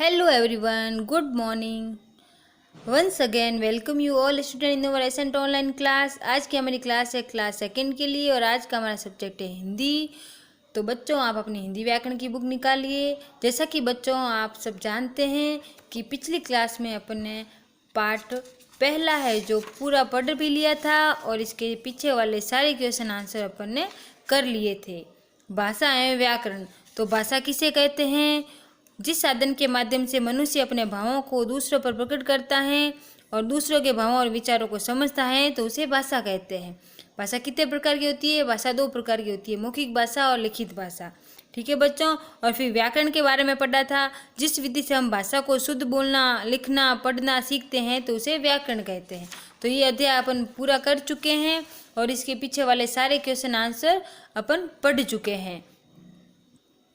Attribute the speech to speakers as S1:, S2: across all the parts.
S1: Hello everyone, good morning. Once again welcome you all student in our recent online class. आज की हमारी class है class second के लिए और आज का हमारा सब्जेक्ट है हिंदी। तो बच्चों आप अपनी हिंदी व्याकरण की बुक निकालिए। जैसा कि बच्चों आप सब जानते हैं कि पिछली क्लास में अपन ने पार्ट पहला है जो पूरा पढ़ भी लिया था और इसके पीछे वाले सारे क्वेश्चन आंसर अपन ने कर लिए थे। भाषा एवं व्याकरण, तो भाषा किसे कहते हैं? जिस साधन के माध्यम से मनुष्य अपने भावों को दूसरों पर प्रकट करता है और दूसरों के भावों और विचारों को समझता है तो उसे भाषा कहते हैं। भाषा कितने प्रकार की होती है? भाषा दो प्रकार की होती है, मौखिक भाषा और लिखित भाषा। ठीक है बच्चों। और फिर व्याकरण के बारे में पढ़ा था। जिस विधि से हम भाषा को शुद्ध बोलना, लिखना, पढ़ना सीखते हैं तो उसे व्याकरण कहते हैं। तो ये अध्याय अपन पूरा कर चुके हैं और इसके पीछे वाले सारे क्वेश्चन आंसर अपन पढ़ चुके हैं।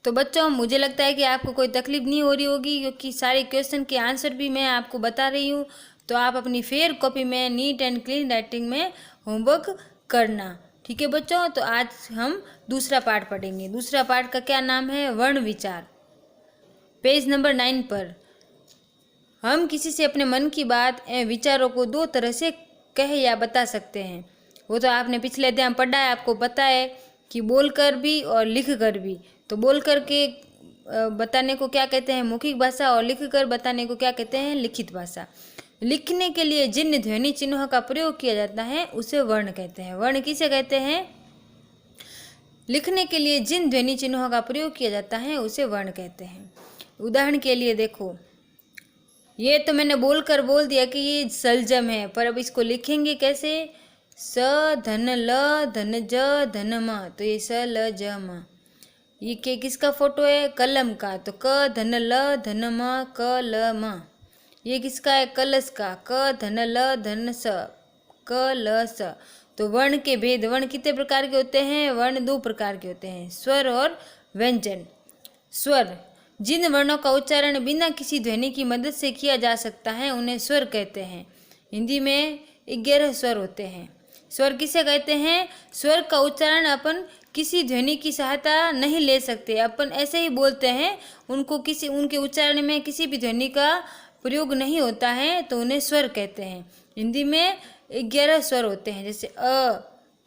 S1: तो बच्चों मुझे लगता है कि आपको कोई तकलीफ नहीं हो रही होगी क्योंकि सारे क्वेश्चन के आंसर भी मैं आपको बता रही हूँ। तो आप अपनी फेयर कॉपी में नीट एंड क्लीन राइटिंग में होमवर्क करना। ठीक है बच्चों। तो आज हम दूसरा पार्ट पढ़ेंगे। दूसरा पार्ट का क्या नाम है? वर्ण विचार। पेज नंबर 9 पर हम किसी से अपने मन की बात एवं विचारों को दो तरह से कह या बता सकते हैं। वो तो आपने पिछले अध्याय में पढ़ा है, आपको पता है कि बोल कर भी और लिख कर भी। तो बोल कर के बताने को क्या कहते हैं? मौखिक भाषा। और लिख कर बताने को क्या कहते हैं? लिखित भाषा। लिखने के लिए जिन ध्वनि चिन्हों का प्रयोग किया जाता है उसे वर्ण कहते हैं। वर्ण किसे कहते हैं? लिखने के लिए जिन ध्वनि चिन्हों का प्रयोग किया जाता है उसे वर्ण कहते हैं। उदाहरण के लिए देखो, ये तो मैंने बोलकर बोल दिया कि ये सलजम है, पर अब इसको लिखेंगे कैसे? स धन ल धन ज धन म। तो ये स ल ज म। ये के किसका फोटो है? कलम का। तो क धन ल धन म क ल म। ये किसका है? कलश का। क धन ल धन स क ल स। तो वर्ण के भेद। वर्ण कितने प्रकार के होते हैं? वर्ण दो प्रकार के होते हैं, स्वर और व्यंजन। स्वर, जिन वर्णों का उच्चारण बिना किसी ध्वनि की मदद से किया जा सकता है उन्हें स्वर कहते हैं। हिंदी में 11 स्वर होते हैं। स्वर किसे कहते हैं? स्वर का उच्चारण अपन किसी ध्वनि की सहायता नहीं ले सकते, अपन ऐसे ही बोलते हैं, उनको किसी उनके उच्चारण में किसी भी ध्वनि का प्रयोग नहीं होता है तो उन्हें स्वर कहते हैं। हिंदी में 11 स्वर होते हैं, जैसे अ,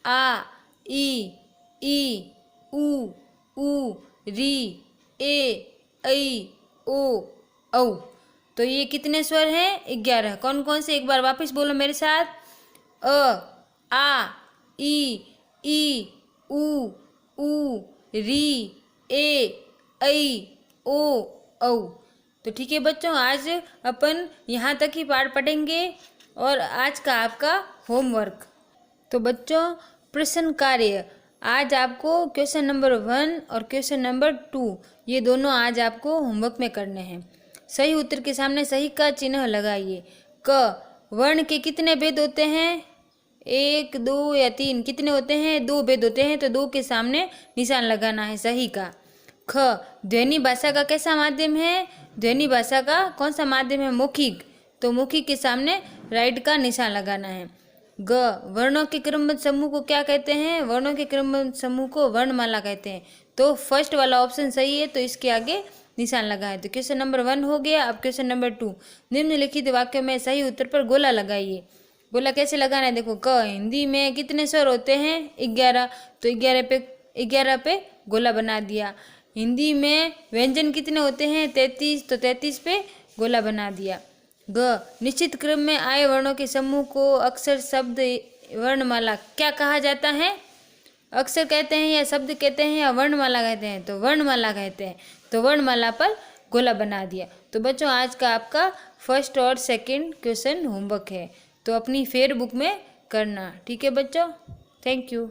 S1: आ, ई, उ, री, ए, ऐ, ओ, औ। तो ये कितने स्वर हैं? 11। कौन कौन से? एक बार वापस बोलो मेरे साथ। अ, आ, ई, उ, री, ए, ऐ, ओ, औ। तो ठीक है बच्चों, आज अपन यहाँ तक ही पाठ पढ़ेंगे और आज का आपका होमवर्क। तो बच्चों प्रश्न कार्य, आज आपको क्वेश्चन नंबर 1 और क्वेश्चन नंबर 2 ये दोनों आज आपको होमवर्क में करने हैं। सही उत्तर के सामने सही का चिन्ह लगाइए। क, वर्ण के कितने भेद होते हैं? 1, 2 या 3? कितने होते हैं? 2 भेद होते हैं, तो 2 के सामने निशान लगाना है सही का। ख, ध्वनि भाषा का कैसा माध्यम है? ध्वनि भाषा का कौन सा माध्यम है? मौखिक। तो मौखिक के सामने राइट का निशान लगाना है। ग, वर्णों के क्रमबद्ध समूह को क्या कहते हैं? वर्णों के क्रमबद्ध समूह को वर्णमाला कहते हैं। तो फर्स्ट वाला ऑप्शन सही है, तो इसके आगे निशान लगाए। तो क्वेश्चन नंबर 1 हो गया। अब क्वेश्चन नंबर 2, निम्नलिखित वाक्य में सही उत्तर पर गोला लगाइए। गोला कैसे लगाना है? देखो, क, हिंदी में कितने स्वर होते हैं? 11। तो 11 पे गोला बना दिया। हिंदी में व्यंजन कितने होते हैं? 33। तो 33 पे गोला बना दिया। ग, निश्चित क्रम में आए वर्णों के समूह को अक्षर, शब्द, वर्णमाला क्या कहा जाता है? अक्षर कहते हैं या शब्द कहते हैं या वर्णमाला कहते हैं? तो वर्णमाला कहते हैं। तो वर्णमाला पर गोला बना दिया। तो बच्चों आज का आपका फर्स्ट और सेकंड क्वेश्चन होमवर्क है, तो अपनी फेयर बुक में करना। ठीक है बच्चों, थैंक यू।